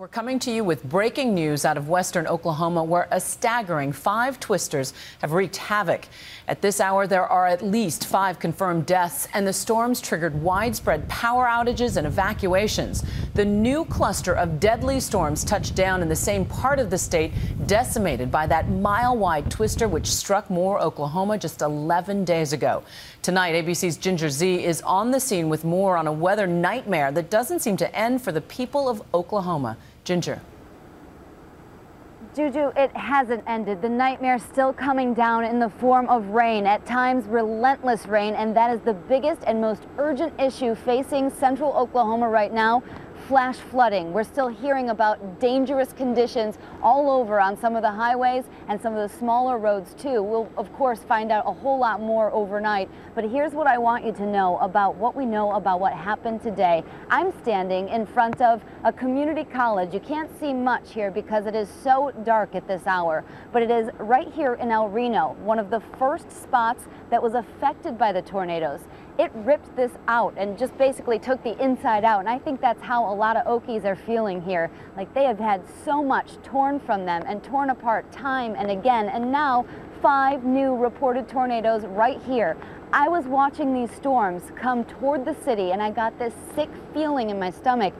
We're coming to you with breaking news out of western Oklahoma, where a staggering 5 twisters have wreaked havoc. At this hour, there are at least 5 confirmed deaths, and the storms triggered widespread power outages and evacuations. The new cluster of deadly storms touched down in the same part of the state, decimated by that mile-wide twister which struck Moore, Oklahoma just 11 days ago. Tonight, ABC's Ginger Z is on the scene with more on a weather nightmare that doesn't seem to end for the people of Oklahoma. Ginger. Juju, it hasn't ended. The nightmare still coming down in the form of rain, at times relentless rain, and that is the biggest and most urgent issue facing central Oklahoma right now. Flash flooding. We're still hearing about dangerous conditions all over on some of the highways and some of the smaller roads too. We'll of course find out a whole lot more overnight, but here's what I want you to know about what we know about what happened today. I'm standing in front of a community college. You can't see much here because it is so dark at this hour, but it is right here in El Reno, one of the first spots that was affected by the tornadoes. It ripped this out and just basically took the inside out, and I think that's how a lot of Okies are feeling here. Like they have had so much torn from them and torn apart time and again, and now 5 new reported tornadoes right here. I was watching these storms come toward the city and I got this sick feeling in my stomach.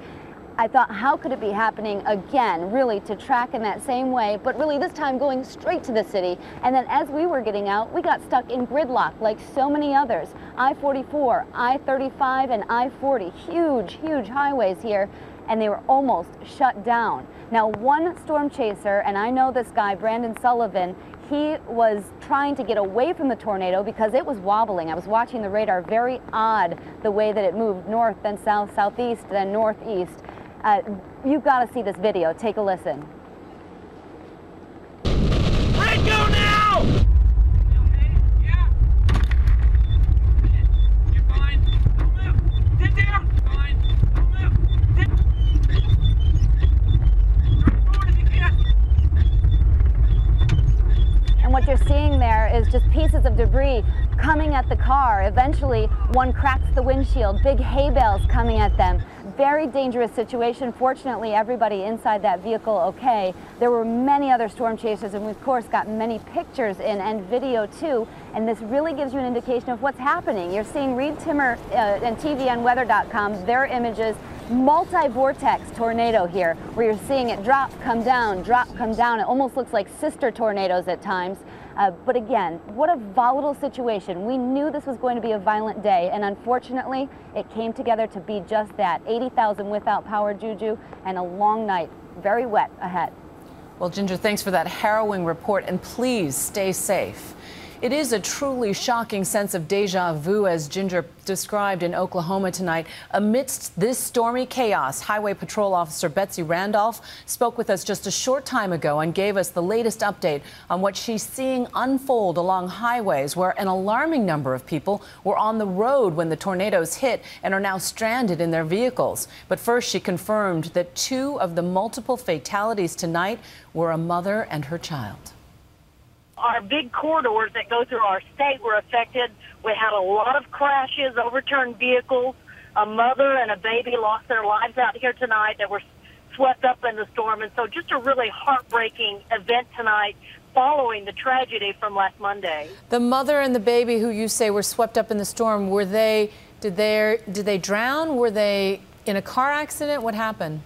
I thought, how could it be happening again, really, to track in that same way, but really this time going straight to the city. And then as we were getting out, we got stuck in gridlock like so many others. I-44, I-35, and I-40, huge highways here, and they were almost shut down. Now, one storm chaser, and I know this guy, Brandon Sullivan, he was trying to get away from the tornado because it was wobbling. I was watching the radar, very odd the way that it moved, north, then south, southeast, then northeast. You've got to see this video. Take a listen. Red, go now! Yeah. You're fine. Don't move. Sit down. Fine. Don't move. Sit. Drive forward if you can. And what you're seeing there is just pieces of debris coming at the car. Eventually, one cracks the windshield, big hay bales coming at them. Very dangerous situation. Fortunately, everybody inside that vehicle okay. There were many other storm chasers, and we of course got many pictures in and video too, and this really gives you an indication of what's happening. You're seeing Reed Timmer and tvnweather.com, their images, multi-vortex tornado here, where you're seeing it drop, come down, drop, come down. It almost looks like sister tornadoes at times. But again, what a volatile situation. We knew this was going to be a violent day, and unfortunately, it came together to be just that. 80,000 without power, Juju, and a long night, very wet ahead. Well, Ginger, thanks for that harrowing report, and please stay safe. It is a truly shocking sense of deja vu, as Ginger described in Oklahoma tonight. Amidst this stormy chaos, Highway Patrol Officer Betsy Randolph spoke with us just a short time ago and gave us the latest update on what she's seeing unfold along highways, where an alarming number of people were on the road when the tornadoes hit and are now stranded in their vehicles. But first, she confirmed that 2 of the multiple fatalities tonight were a mother and her child. Our big corridors that go through our state were affected. We had a lot of crashes, overturned vehicles. A mother and a baby lost their lives out here tonight that were swept up in the storm. And so just a really heartbreaking event tonight following the tragedy from last Monday. The mother and the baby who you say were swept up in the storm, did they drown? Were they in a car accident? What happened?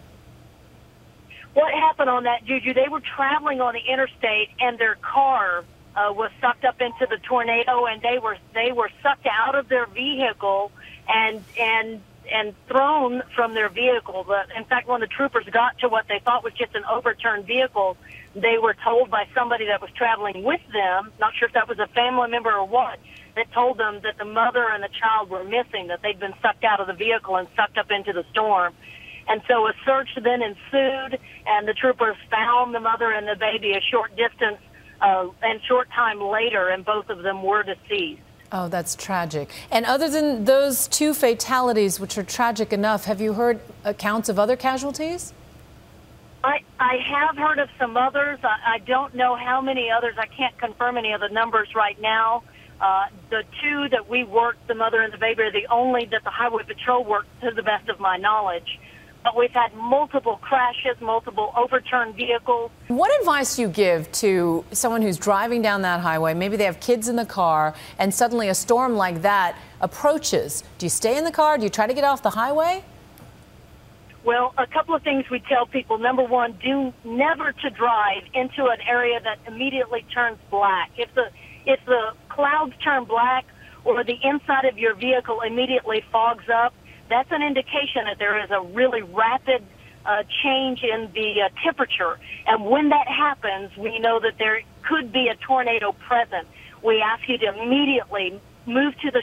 What happened on that, Juju, they were traveling on the interstate and their car was sucked up into the tornado, and they were sucked out of their vehicle and thrown from their vehicle. In fact, when the troopers got to what they thought was just an overturned vehicle, they were told by somebody that was traveling with them, not sure if that was a family member or what, that told them that the mother and the child were missing, that they'd been sucked out of the vehicle and sucked up into the storm. And so a search then ensued, and the troopers found the mother and the baby a short distance and short time later, and both of them were deceased. Oh, that's tragic. And other than those 2 fatalities, which are tragic enough, have you heard accounts of other casualties? I have heard of some others. I don't know how many others. I can't confirm any of the numbers right now. The 2 that we worked, the mother and the baby, are the only that the Highway Patrol worked, to the best of my knowledge. but we've had multiple crashes, multiple overturned vehicles. What advice do you give to someone who's driving down that highway? Maybe they have kids in the car and suddenly a storm like that approaches. Do you stay in the car? Do you try to get off the highway? Well, a couple of things we tell people. Number one, do never to drive into an area that immediately turns black. If the clouds turn black or the inside of your vehicle immediately fogs up, that's an indication that there is a really rapid change in the temperature. And when that happens, we know that there could be a tornado present. We ask you to immediately move to the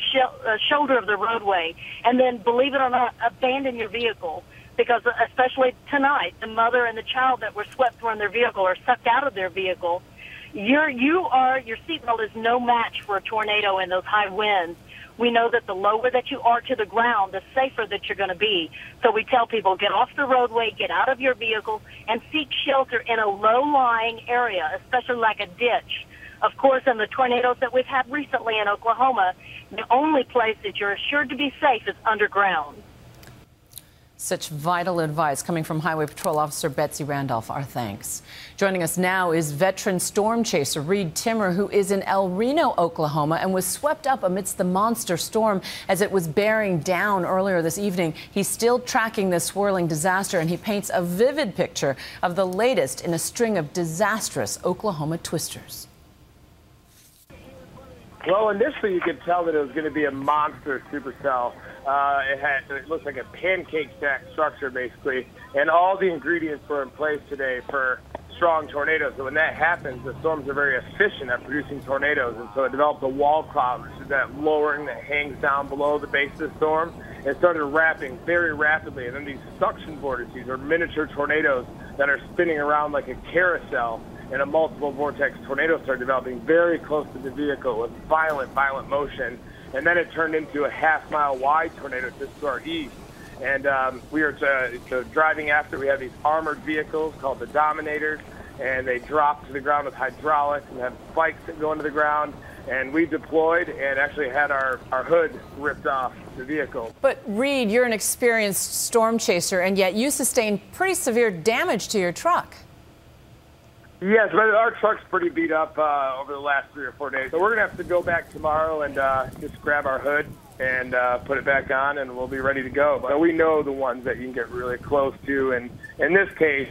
shoulder of the roadway, and then, believe it or not, abandon your vehicle. Because especially tonight, the mother and the child that were swept from their vehicle or sucked out of their vehicle, your seatbelt is no match for a tornado in those high winds. We know that the lower that you are to the ground, the safer that you're going to be. So we tell people, get off the roadway, get out of your vehicle, and seek shelter in a low-lying area, especially like a ditch. Of course, in the tornadoes that we've had recently in Oklahoma, the only place that you're assured to be safe is underground. Such vital advice coming from Highway Patrol Officer Betsy Randolph. Our thanks. Joining us now is veteran storm chaser Reed Timmer, who is in El Reno, Oklahoma, and was swept up amidst the monster storm as it was bearing down earlier this evening. He's still tracking this swirling disaster, and he paints a vivid picture of the latest in a string of disastrous Oklahoma twisters. Well, initially you could tell that it was going to be a monster supercell. It looks like a pancake stack structure, basically, and all the ingredients were in place today for strong tornadoes. So when that happens, the storms are very efficient at producing tornadoes, and so it developed a wall cloud, which is that lowering that hangs down below the base of the storm, and started wrapping very rapidly. And then these suction vortices, or miniature tornadoes that are spinning around like a carousel, and a multiple vortex tornado started developing very close to the vehicle with violent motion. And then it turned into a half-mile wide tornado just to our east. And we are driving after. We have these armored vehicles called the Dominators, and they drop to the ground with hydraulics and have spikes that go into the ground. And we deployed and actually had our hood ripped off the vehicle. But Reed, you're an experienced storm chaser, and yet you sustained pretty severe damage to your truck. Yes, but our truck's pretty beat up over the last 3 or 4 days. So we're going to have to go back tomorrow and just grab our hood and put it back on, and we'll be ready to go. But we know the ones that you can get really close to, and in this case,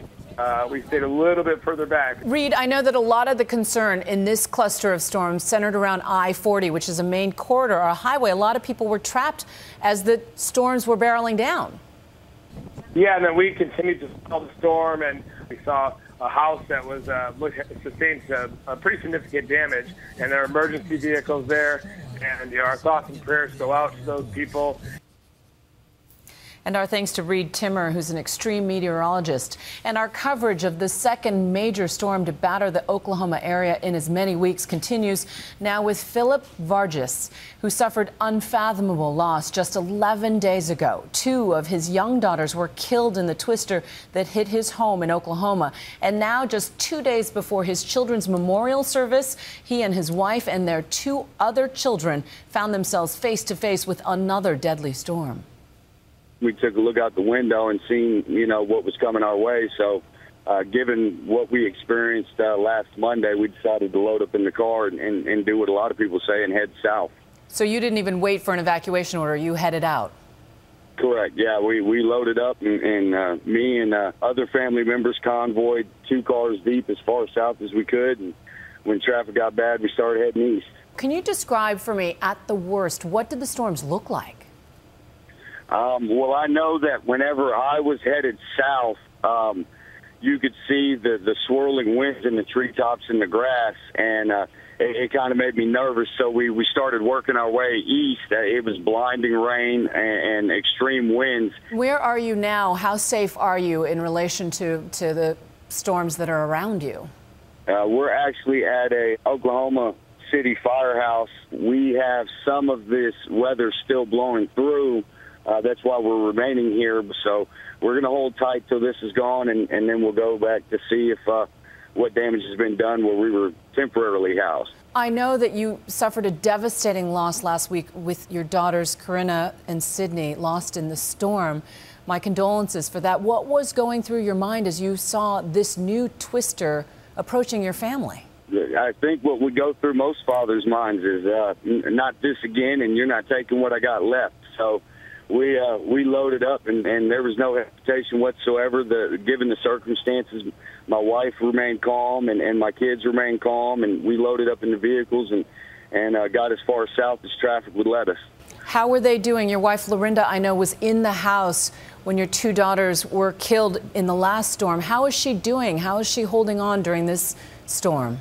we stayed a little bit further back. Reed, I know that a lot of the concern in this cluster of storms centered around I-40, which is a main corridor, or a highway. A lot of people were trapped as the storms were barreling down. Yeah, and then we continued to follow the storm, and we saw a house that was sustained pretty significant damage, and there are emergency vehicles there, and our thoughts and prayers go out to those people. And our thanks to Reed Timmer, who's an extreme meteorologist. And our coverage of the second major storm to batter the Oklahoma area in as many weeks continues now with Philip Vargas, who suffered unfathomable loss just 11 days ago. 2 of his young daughters were killed in the twister that hit his home in Oklahoma. And now, just 2 days before his children's memorial service, he and his wife and their 2 other children found themselves face to face with another deadly storm. We took a look out the window and seen, what was coming our way. So given what we experienced last Monday, we decided to load up in the car and do what a lot of people say and head south. So you didn't even wait for an evacuation order. You headed out. Correct. Yeah, we loaded up, and me and other family members convoyed 2 cars deep as far south as we could. And when traffic got bad, we started heading east. Can you describe for me, at the worst, what did the storms look like? Well, I know that whenever I was headed south, you could see the swirling winds in the treetops and the grass, and it kind of made me nervous. So we started working our way east. It was blinding rain and extreme winds. Where are you now? How safe are you in relation to the storms that are around you? We're actually at a Oklahoma City firehouse. We have some of this weather still blowing through. That's why we're remaining here. So we're going to hold tight till this is gone, and then we'll go back to see if what damage has been done where we were temporarily housed. I know that you suffered a devastating loss last week with your daughters, Corinna and Sydney, lost in the storm. My condolences for that. What was going through your mind as you saw this new twister approaching your family? I think what would go through most fathers' minds is not this again, and you're not taking what I got left. So we loaded up, and there was no hesitation whatsoever. Given the circumstances, my wife remained calm, and my kids remained calm, and we loaded up in the vehicles and got as far south as traffic would let us. How were they doing? Your wife, Lorinda, I know, was in the house when your two daughters were killed in the last storm. How is she doing? How is she holding on during this storm?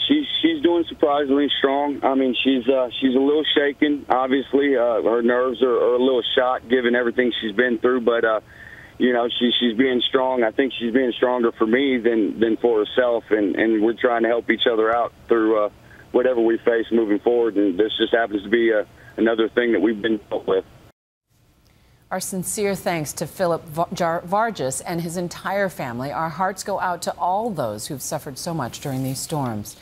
She's doing surprisingly strong. I mean, she's a little shaken. Obviously, her nerves are a little shot given everything she's been through. But you know, she's being strong. I think she's being stronger for me than for herself. And we're trying to help each other out through whatever we face moving forward. And this just happens to be another thing that we've been dealt with. Our sincere thanks to Philip Vargas and his entire family. Our hearts go out to all those who've suffered so much during these storms.